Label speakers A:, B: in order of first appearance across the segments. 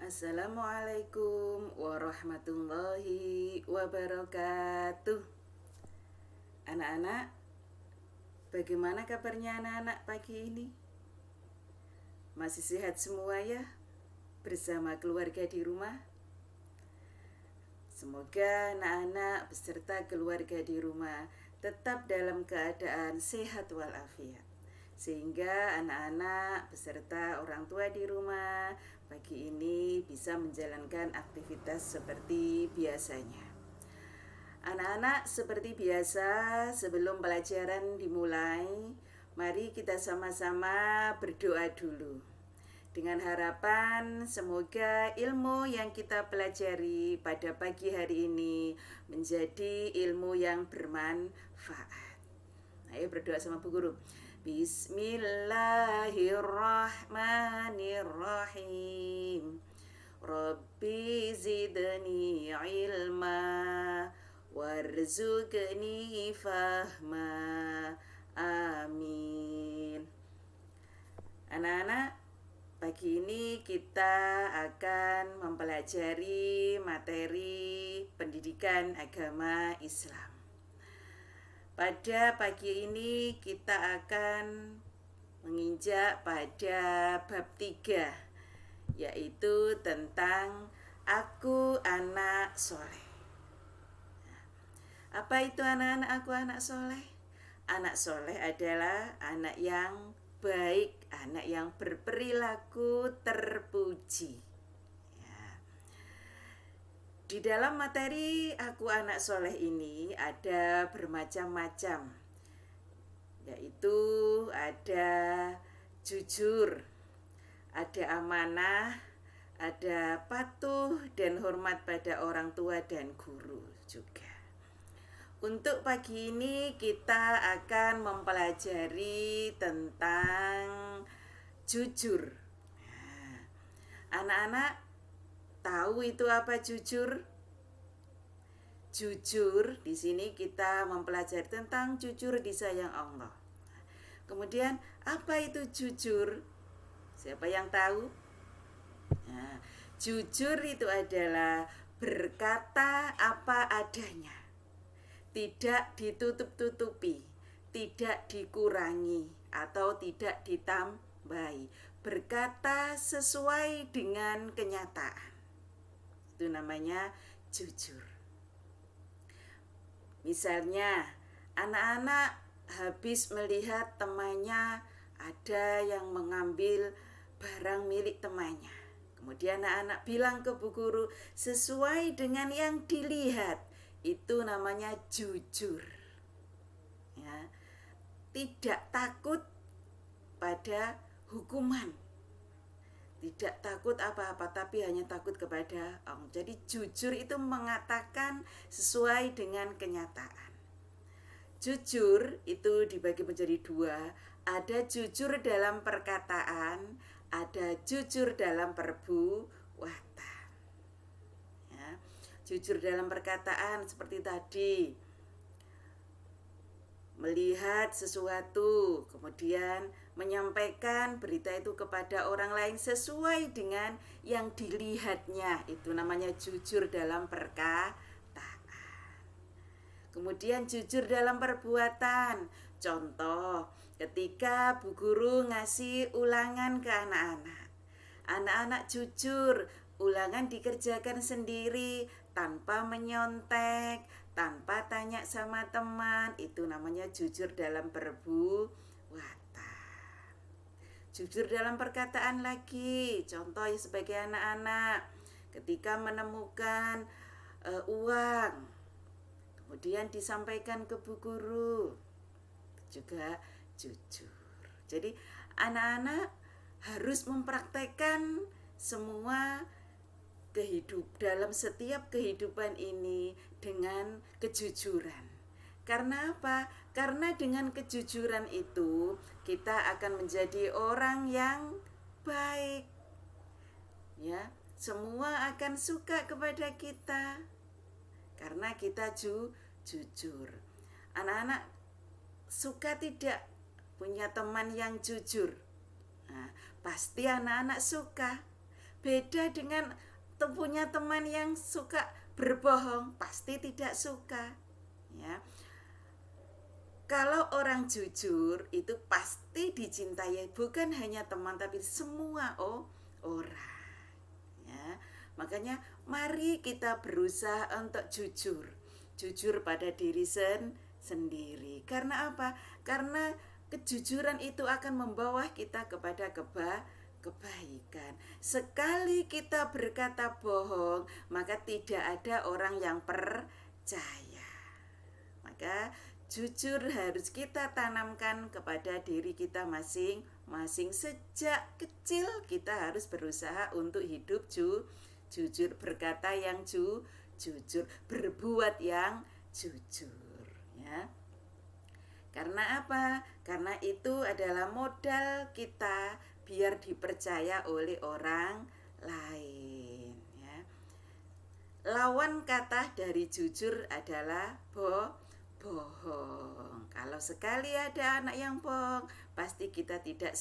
A: Assalamualaikum warahmatullahi wabarakatuh. Anak-anak, bagaimana kabarnya anak-anak pagi ini? Masih sehat semua ya? Bersama keluarga di rumah? Semoga anak-anak beserta keluarga di rumah tetap dalam keadaan sehat walafiat, sehingga anak-anak beserta orang tua di rumah pagi ini bisa menjalankan aktivitas seperti biasanya. Anak-anak, seperti biasa, sebelum pelajaran dimulai, mari kita sama-sama berdoa dulu. Dengan harapan semoga ilmu yang kita pelajari pada pagi hari ini menjadi ilmu yang bermanfaat. Ayo berdoa sama Bu Guru. Bismillahirrahmanirrahim. Rabbi zidni ilma warzuqni fahma. Amin. Anak-anak, pagi ini kita akan mempelajari materi pendidikan agama Islam. Pada pagi ini kita akan menginjak pada bab 3, yaitu tentang aku anak soleh. Apa itu anak-anak aku anak soleh? Anak soleh adalah anak yang baik, anak yang berperilaku terpuji. Di dalam materi aku anak soleh ini ada bermacam-macam, yaitu ada jujur, ada amanah, ada patuh dan hormat pada orang tua dan guru juga. Untuk pagi ini kita akan mempelajari tentang jujur. Anak-anak, tahu itu apa jujur? Jujur, di sini kita mempelajari tentang jujur disayang Allah. Kemudian, apa itu jujur? Siapa yang tahu? Nah, jujur itu adalah berkata apa adanya, tidak ditutup-tutupi, tidak dikurangi atau tidak ditambahi, berkata sesuai dengan kenyataan. Itu namanya jujur. Misalnya, anak-anak habis melihat temannya ada yang mengambil barang milik temannya. Kemudian anak-anak bilang ke Bu Guru, sesuai dengan yang dilihat, itu namanya jujur. Ya, tidak takut pada hukuman, tidak takut apa-apa, tapi hanya takut kepada Allah. Jadi jujur itu mengatakan sesuai dengan kenyataan. Jujur itu dibagi menjadi 2. Ada jujur dalam perkataan, ada jujur dalam perbuatan. Ya, jujur dalam perkataan seperti tadi, melihat sesuatu, kemudian menyampaikan berita itu kepada orang lain sesuai dengan yang dilihatnya, itu namanya jujur dalam perkataan. Kemudian jujur dalam perbuatan. Contoh, ketika Bu Guru ngasih ulangan ke anak-anak, anak-anak jujur, ulangan dikerjakan sendiri tanpa menyontek, tanpa tanya sama teman, itu namanya jujur dalam perbuatan. Jujur dalam perkataan lagi, contoh ya sebagai anak-anak, ketika menemukan uang, kemudian disampaikan ke Bu Guru, juga jujur. Jadi anak-anak harus mempraktekkan semua dalam setiap kehidupan ini dengan kejujuran. Karena apa? Karena dengan kejujuran itu kita akan menjadi orang yang baik. Ya, semua akan suka kepada kita karena kita jujur. Anak-anak suka tidak punya teman yang jujur? Nah, pasti anak-anak suka. Beda dengan punya teman yang suka berbohong, pasti tidak suka. Ya. Kalau orang jujur itu pasti dicintai, bukan hanya teman tapi semua orang. Ya. Makanya mari kita berusaha untuk jujur pada diri sendiri. Karena apa? Karena kejujuran itu akan membawa kita kepada kebaikan. Sekali kita berkata bohong, maka tidak ada orang yang percaya. Maka jujur harus kita tanamkan kepada diri kita masing-masing. Sejak kecil kita harus berusaha untuk hidup jujur, berkata yang jujur, berbuat yang jujur, ya. Karena apa? Karena itu adalah modal kita biar dipercaya oleh orang lain, ya. Lawan kata dari jujur adalah bohong. Kalau sekali ada anak yang bohong, pasti kita tidak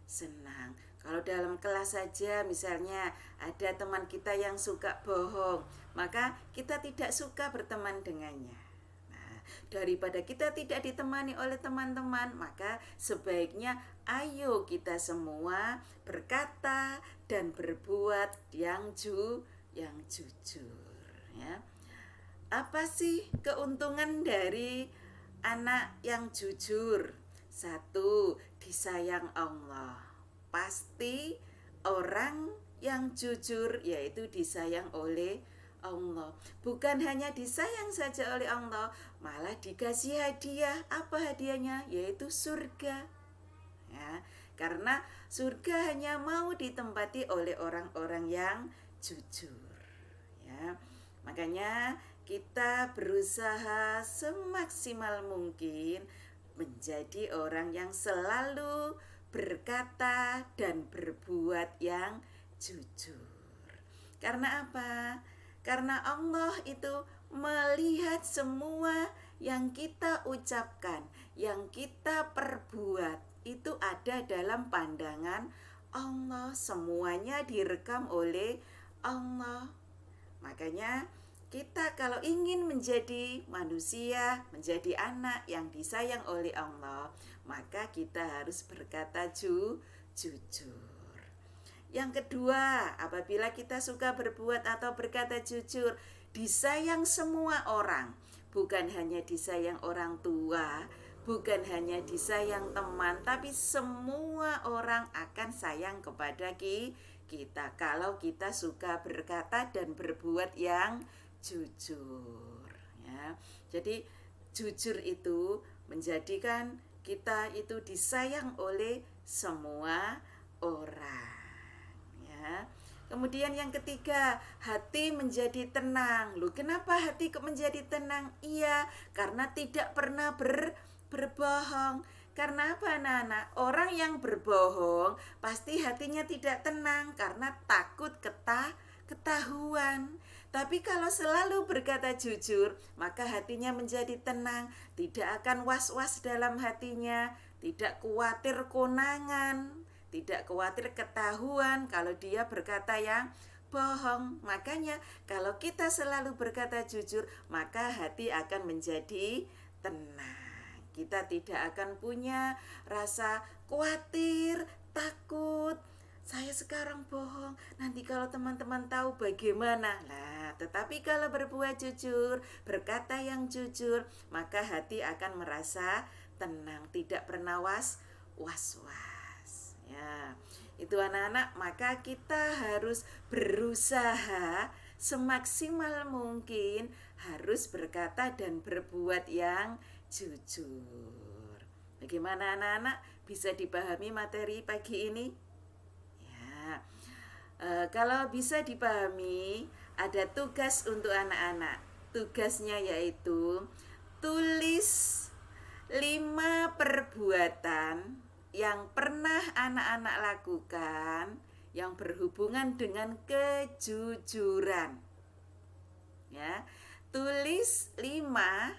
A: senang. Kalau dalam kelas saja misalnya ada teman kita yang suka bohong, maka kita tidak suka berteman dengannya. Nah, daripada kita tidak ditemani oleh teman-teman, maka sebaiknya ayo kita semua berkata dan berbuat yang jujur, ya. Apa sih keuntungan dari anak yang jujur? 1, disayang Allah. Pasti orang yang jujur yaitu disayang oleh Allah. Bukan hanya disayang saja oleh Allah, malah dikasih hadiah. Apa hadiahnya? Yaitu surga. Ya, karena surga hanya mau ditempati oleh orang-orang yang jujur. Ya, makanya kita berusaha semaksimal mungkin menjadi orang yang selalu berkata dan berbuat yang jujur. Karena apa? Karena Allah itu melihat semua yang kita ucapkan, yang kita perbuat, itu ada dalam pandangan Allah. Semuanya direkam oleh Allah. Makanya kita kalau ingin menjadi manusia, menjadi anak yang disayang oleh Allah, maka kita harus berkata jujur. Yang kedua, apabila kita suka berbuat atau berkata jujur, disayang semua orang. Bukan hanya disayang orang tua, bukan hanya disayang teman, tapi semua orang akan sayang kepada kita kalau kita suka berkata dan berbuat yang jujur, ya. Jadi jujur itu menjadikan kita itu disayang oleh semua orang, ya. Kemudian yang ketiga, hati menjadi tenang. Loh, kenapa hati kok menjadi tenang? Iya, karena tidak pernah berbohong. Karena apa, anak-anak? Orang yang berbohong pasti hatinya tidak tenang karena takut ketahuan. Tapi kalau selalu berkata jujur, maka hatinya menjadi tenang, tidak akan was-was dalam hatinya, tidak khawatir konangan, tidak khawatir ketahuan kalau dia berkata yang bohong. Makanya kalau kita selalu berkata jujur, maka hati akan menjadi tenang. Kita tidak akan punya rasa khawatir, takut. Saya sekarang bohong, nanti kalau teman-teman tahu bagaimana? Nah, tetapi kalau berbuat jujur, berkata yang jujur, maka hati akan merasa tenang, tidak pernah was-was. Ya, itu anak-anak, maka kita harus berusaha semaksimal mungkin harus berkata dan berbuat yang jujur. Bagaimana anak-anak? Bisa dipahami materi pagi ini? Kalau bisa dipahami, ada tugas untuk anak-anak. Tugasnya yaitu tulis 5 perbuatan yang pernah anak-anak lakukan yang berhubungan dengan kejujuran. Ya, tulis 5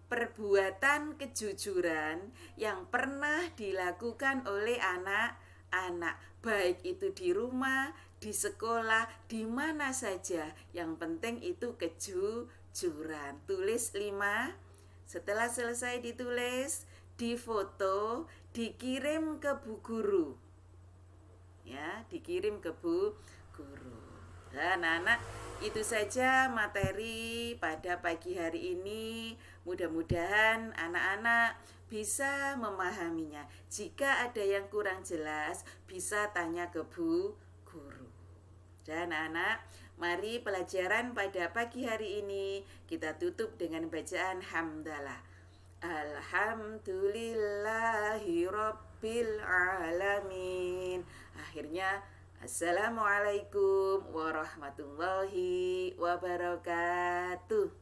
A: perbuatan kejujuran yang pernah dilakukan oleh anak-anak. anak, baik itu di rumah, di sekolah, di mana saja. Yang penting itu kejujuran. Tulis 5. Setelah selesai ditulis, difoto, dikirim ke bu guru. Ya, dikirim ke bu guru. Nah, anak-anak, itu saja materi pada pagi hari ini. Mudah-mudahan anak-anak bisa memahaminya. Jika ada yang kurang jelas, bisa tanya ke bu guru. Dan anak-anak, mari pelajaran pada pagi hari ini kita tutup dengan bacaan hamdalah. Alhamdulillahi Rabbil Alamin. Akhirnya, Assalamualaikum warahmatullahi wabarakatuh.